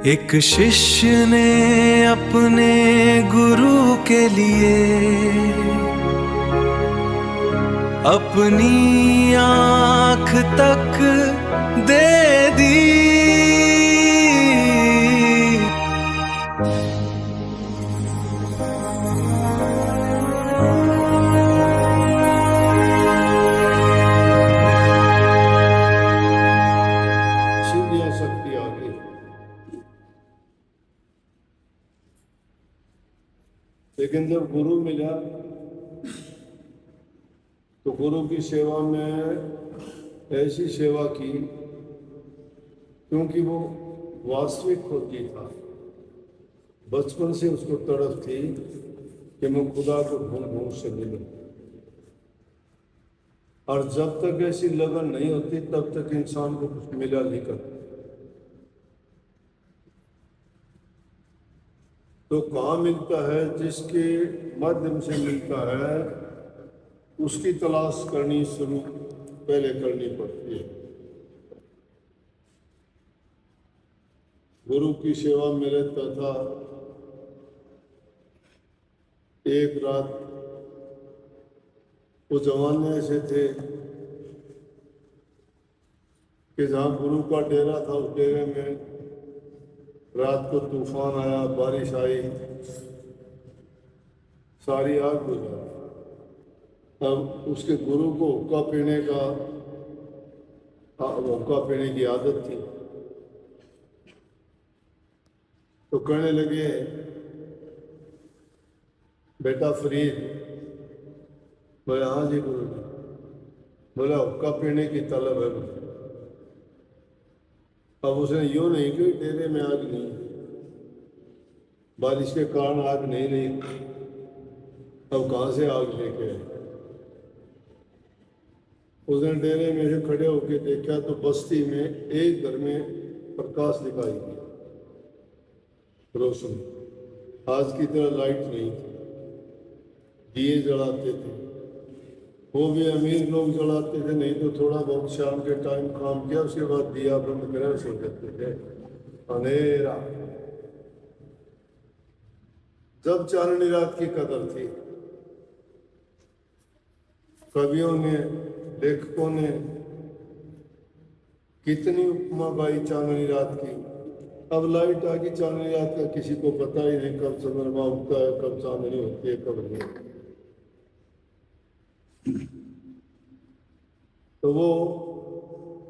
एक शिष्य ने अपने गुरु के लिए अपनी आँख तक दे दी। शक्ति आ गई। लेकिन जब गुरु मिला तो गुरु की सेवा में ऐसी सेवा की, क्योंकि वो वास्तविक खोजी था। बचपन से उसको तड़प थी कि मैं खुदा को ढूंढ ढूंढ से मिलूं, और जब तक ऐसी लगन नहीं होती तब तक इंसान को कुछ मिला नहीं करता। तो कहाँ मिलता है? जिसके माध्यम से मिलता है उसकी तलाश करनी शुरू पहले करनी पड़ती है। गुरु की सेवा में रहता था। एक रात वो जमाने ऐसे थे कि जहाँ गुरु का डेरा था, उस डेरे में रात को तूफान आया, बारिश आई, सारी आग बुझा। अब उसके गुरु को हुक्का पीने की आदत थी। तो कहने लगे, बेटा फरीद। बोले हाँ जी गुरु जी। बोला हुक्का पीने की तलब है मुझे। अब उसने यूं नहीं कि डेरे में आग नहीं, बारिश के कारण आग नहीं अब कहाँ से आग लेके आए? उसने डेरे में से खड़े होकर देखा तो बस्ती में एक घर में प्रकाश दिखाई दिया, रोशन। आज की तरह लाइट नहीं थी, दिए जलाते थे। वो भी अमीर लोग जलाते थे, नहीं तो थोड़ा बहुत शाम के टाइम काम किया, उसके बाद दिया बंद करा, सो जाते थे। अंधेरा। जब चांदनी रात की कदर थी, कवियों ने, लेखकों ने कितनी उपमा गाई चांदनी रात की। अब लाइट आ गई, चांदनी रात का किसी को पता ही नहीं, कब चंद्रमा उगता है, कब चांदनी होती है, कब नहीं। तो वो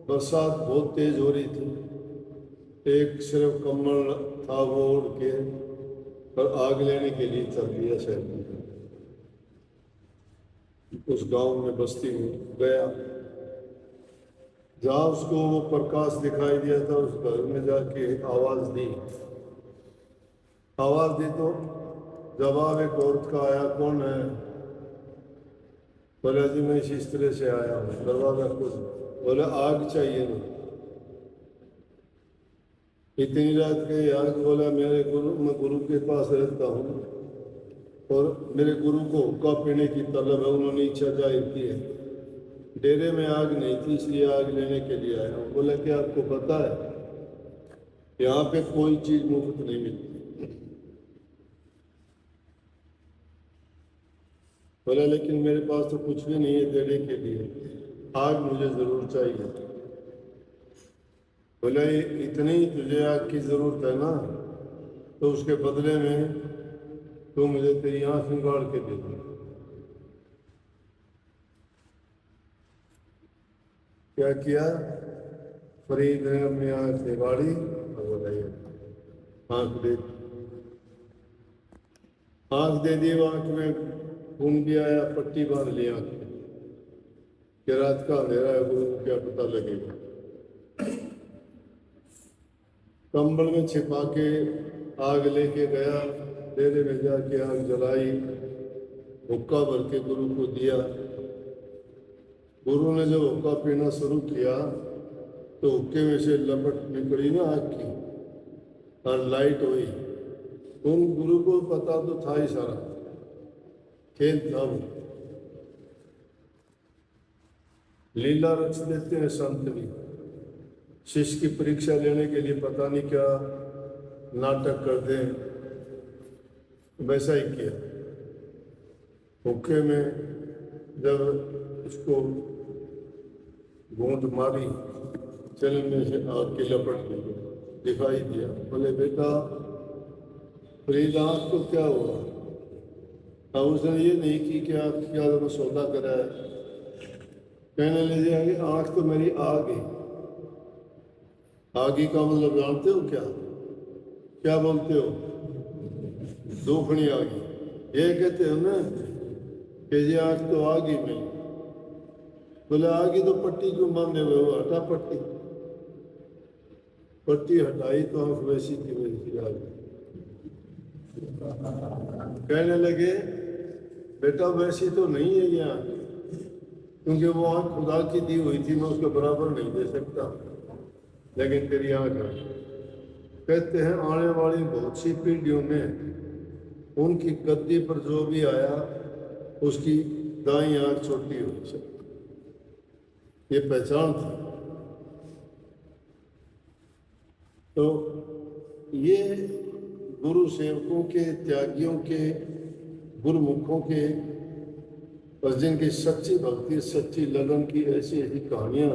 बरसात बहुत तेज हो रही थी। एक सिर्फ कम्बल था, वो उड़ के और आग लेने के लिए चल दिया शहर में। उस गांव में, बस्ती में गया, जहाँ उसको वो प्रकाश दिखाई दिया था, उस घर में जाके आवाज दी तो जवाब एक औरत का आया, कौन है? बोला जी मैं इस तरह से आया हूँ। दरवाजा कुछ बोले आग चाहिए ना। इतनी रात के आग? बोला मैं गुरु के पास रहता हूँ और मेरे गुरु को हुक्का पीने की तलब है, उन्होंने इच्छा जाहिर की है। डेरे में आग नहीं थी, इसलिए आग लेने के लिए आया हूँ। बोला कि आपको पता है यहाँ पे कोई चीज मुफ्त नहीं मिलती। बोला लेकिन मेरे पास तो कुछ भी नहीं है देने के लिए, आग मुझे जरूर चाहिए। बोला इतनी तुझे आग की जरूरत है ना, तो उसके बदले में तो मुझे तेरी आंख निकाल के दे दे। क्या किया? फरीद ने अपनी आंख निकाली और बोला ये आंख दे दी। आंख में खून भी आया, पट्टी बांध ली आंख में कि रात का अंधेरा है, गुरु को क्या पता लगेगा। कंबल में छिपा के आग लेके गया, डेरे में जाके आग जलाई, हुक्का भर के गुरु को दिया। गुरु ने जब हुक्का पीना शुरू किया तो हुक्के में से लपट निकली ना आग की, और लाइट हुई। उन गुरु को पता तो था ही सारा खेल था। वो लीला रच देते हैं संत भी। शिष्य की परीक्षा लेने के लिए पता नहीं क्या नाटक कर दें, वैसा ही किया। हुक्के में जब उसको घूंट मारी, चलने से आग की लपट ली, दिखाई दिया। बोले बेटा फरीद आँख को क्या हुआ? अब उसने ये नहीं की कि आप क्या तो सौदा करा है। कहने लगे कि आँख तो मेरी आ गई। आगी का मतलब जानते हो क्या? क्या बोलते हो? दूखनी आ गई, ये कहते हो ना कि ये आँख तो आ गई मेरी। बोले आ गई तो पट्टी क्यों बांधे हुए हो? हटा पट्टी। पट्टी हटाई तो आँख वैसी की वैसी आ गई। कहने लगे बेटा वैसी तो नहीं है ये आँख, क्योंकि वो आँख खुदा की दी हुई थी, मैं उसके बराबर नहीं दे सकता, लेकिन तेरी आँख है। कहते हैं आने वाली बहुत सी पीढ़ियों में उनकी गद्दी पर जो भी आया उसकी दाईं आँख छोटी हो सकती, ये पहचान थी। तो ये गुरु सेवकों के, त्यागियों के, गुरुमुखों के, और जिनकी सच्ची भक्ति, सच्ची लगन की ऐसी ऐसी कहानियाँ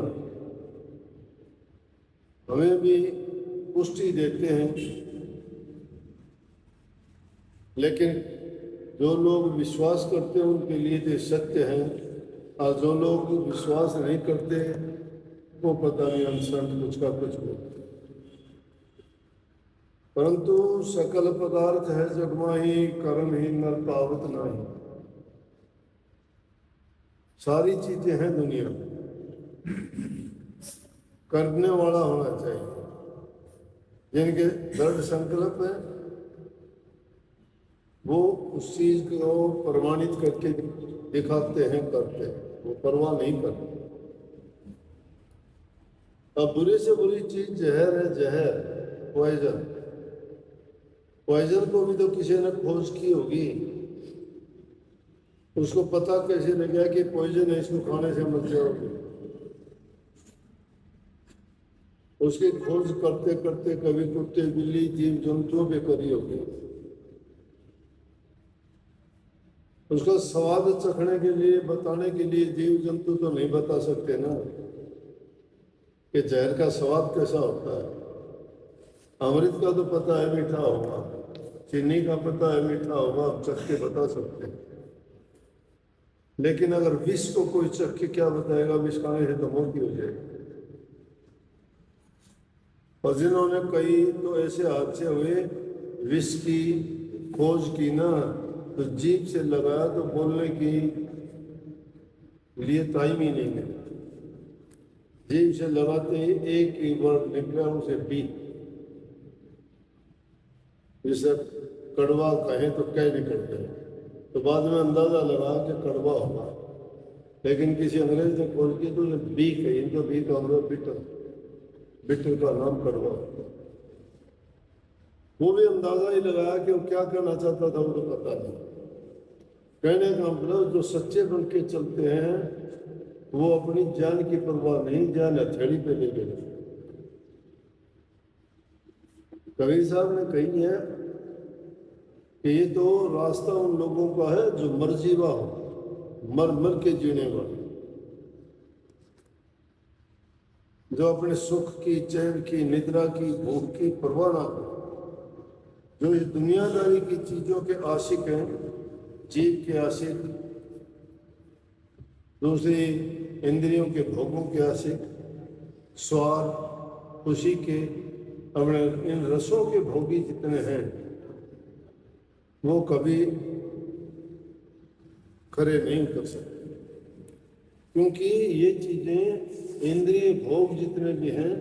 हमें भी पुष्टि देते हैं। लेकिन जो लोग विश्वास करते हैं उनके लिए तो सत्य है, और जो लोग विश्वास नहीं करते वो पता नहीं अनसंत कुछ का कुछ बोलते। परंतु सकल पदार्थ है जगमाही, कर्म ही नर पावत नाही। सारी चीजें हैं दुनिया में, करने वाला होना चाहिए। जिनके दृढ़ संकल्प है वो उस चीज को प्रमाणित करके दिखाते हैं, करते हैं, वो परवाह नहीं करते। अब बुरी से बुरी चीज जहर है, जहर, पॉइजन। पॉइजन को भी तो किसी ने खोज की होगी, उसको पता कैसे लगा कि पॉइजन है, इसको खाने से मर जाओगे। उसकी खोज करते करते कभी कुत्ते, बिल्ली, जीव जंतुओं पे करी होगी। उसका स्वाद चखने के लिए, बताने के लिए जीव जंतु तो नहीं बता सकते ना कि जहर का स्वाद कैसा होता है। अमृत का तो पता है मीठा होगा, चीनी का पता है मीठा होगा, आप चख के बता सकते हैं। लेकिन अगर विष को कोई चख के क्या बताएगा? विष खाने से तो मौत हो जाएगी। और जिन्होंने कई तो ऐसे हादसे हुए, विष की खोज की ना, तो जीभ से लगाया तो बोलने की लिए टाइम ही नहीं है। जीभ से लगाते ही एक ही वर्ड निकला, उसे पी। जिसे कड़वा कहें तो कह निकलते हैं, तो बाद में अंदाजा लगा कि कड़वा होगा। लेकिन किसी अंग्रेज ने खोज की तो बी कही, तो बी का मतलब बिटर, बिटर का नाम कड़वा। वो भी अंदाजा ही लगाया कि वो क्या करना चाहता था, वो तो पता नहीं। कहने का मतलब जो सच्चे बन के चलते हैं वो अपनी जान की परवाह नहीं, जान हथेली पे ले गए। कबीर साहब ने कही है कि ये तो रास्ता उन लोगों का है जो मरजीवा हो, मर मर के जीने वाले, जो अपने सुख की, चैन की, निद्रा की, भूख की परवाह ना करें, जो इस दुनियादारी की चीजों के आशिक हैं, जीव के आशिक, दूसरी इंद्रियों के भोगों के आशिक, स्वाद, खुशी के, अपने इन रसों के भोगी जितने हैं वो कभी खरे नहीं कर सकते। क्योंकि ये चीजें, इंद्रिय भोग जितने भी हैं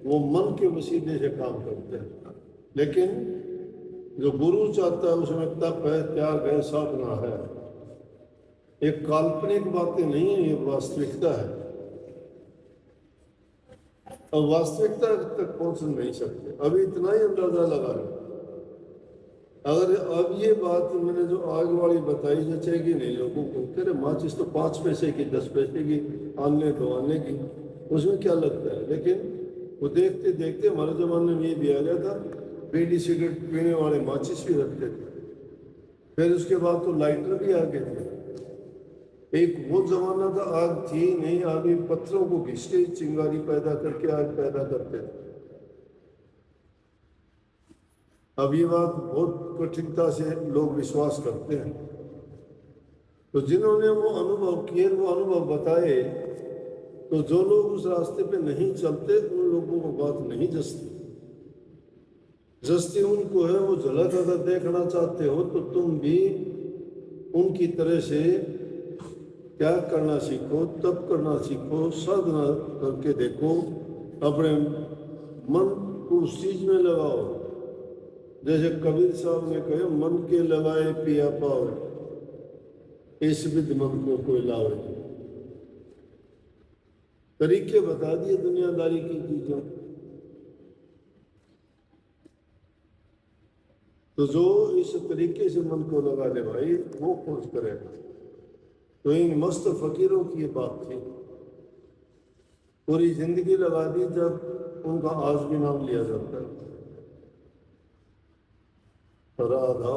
वो मन के वसीले से काम करते हैं। लेकिन जो गुरु चाहता है उसमें तप है, त्याग है, साधना है। एक काल्पनिक बातें नहीं है, ये वास्तविकता है। अब वास्तविकता तक पहुंच नहीं सकते, अभी इतना ही अंदाजा लगा रहे। अगर अब ये बात मैंने जो आग वाली बताई जचेगी नहीं लोगों को, कह रहे माचिस तो 5 पैसे की, 10 पैसे की, आने दो आने की, उसमें क्या लगता है। लेकिन वो देखते देखते हमारे जमाने में ये भी आ गया था बीड़ी सिगरेट पीने वाले माचिस भी रखते थे। फिर उसके बाद तो लाइटर भी आ गए थे। एक वो जमाना था, आग थी नहीं, आगे पत्थरों को घिस के चिंगारी पैदा करके आग पैदा करते थे। अब ये बात बहुत कठिनता से लोग विश्वास करते हैं। तो जिन्होंने वो अनुभव किए, वो अनुभव बताए, तो जो लोग उस रास्ते पे नहीं चलते उन लोगों को बात नहीं जचती। जचती उनको है, वो झलक अगर देखना चाहते हो तो तुम भी उनकी तरह से त्याग करना सीखो, तप करना सीखो, साधना करके देखो, अपने मन को उस चीज में लगाओ। जैसे कबीर साहब ने कहे, मन के लगाए पिया पाओ, इस विध मन को कोई लावे। तरीके बता दिए दुनियादारी की चीजों। तो जो इस तरीके से मन को लगा ले भाई, वो खोज करेगा। तो इन मस्त फकीरों की ये बात थी, पूरी जिंदगी लगा दी, जब उनका आज भी नाम लिया जाता है। राधा